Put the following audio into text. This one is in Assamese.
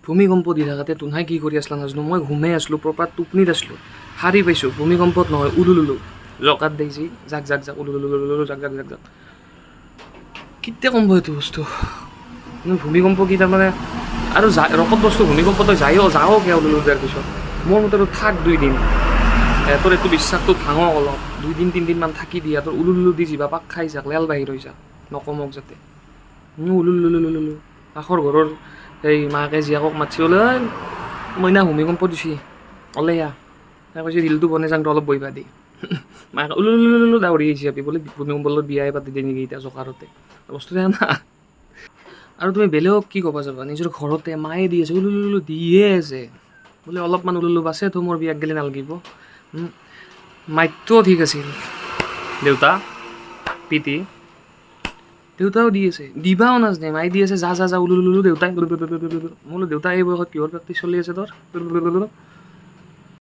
ভূমিকম্প দি থাকাতে তোনহাই কি কৰি আছলা নাজানো মই ঘুমাই আছিলোঁ প্ৰপাৰ টোপনিত আছিলোঁ সাৰি পাইছোঁ ভূমিকম্পত নহয় উলুলুলু জকাত দেখিছি জাক জাক জাক উলুলুলু জাক জাক জাক জাক কেতিয়া কম্ব এইটো বস্তু ভূমিকম্প কি তাৰমানে আৰু ৰকত বস্তু ভূমিকম্প তই যাওঁ কিয় উলুলু দিয়াৰ পিছত মোৰ মতেতো থাক 2 দিন তোৰ এইটো বিশ্বাসটো ভাঙক অলপ 2 দিন 3 দিনমান থাকি দিয়া তোৰ উলুলুলু দি যিবা পাক খাই যাক লেল বাহিৰ হৈ যাক নকমক যাতে উলুলুলুলুলু কাষৰ ঘৰৰ এই মাকে জীয়েকক মাতছি বোলে মইনা ভূমিকম্প দিছি ওলাই আহ তাই কৈছে ৰিলটো বনাই যাওঁতে অলপ বহিবা দি মাকে উলুলুলুলু দাউৰি আহিছে আপি বোলে ভূমিকম্পৰ লগত বিয়াই পাতি দিয়ে নেকি এতিয়া জকাৰতে বস্তু দেখা না আৰু তুমি বেলেগক কি ক'বা যাবা নিজৰ ঘৰতে মায়ে দি আছে উলুলুলু দিয়ে আছে বোলে অলপমান উলুলু বাছে তো মোৰ বিয়াক গেলে নালাগিব মাইটো ঠিক আছিল দেউতা পিতি দেউতাও দি আছে দিবাও নাজানে মায়ে দি আছে যা যা যা উলুলুলু দেউতাই বোলো দেউতা এই বয়সত কিহৰ প্ৰেক্টিচ চলি আছে তোৰ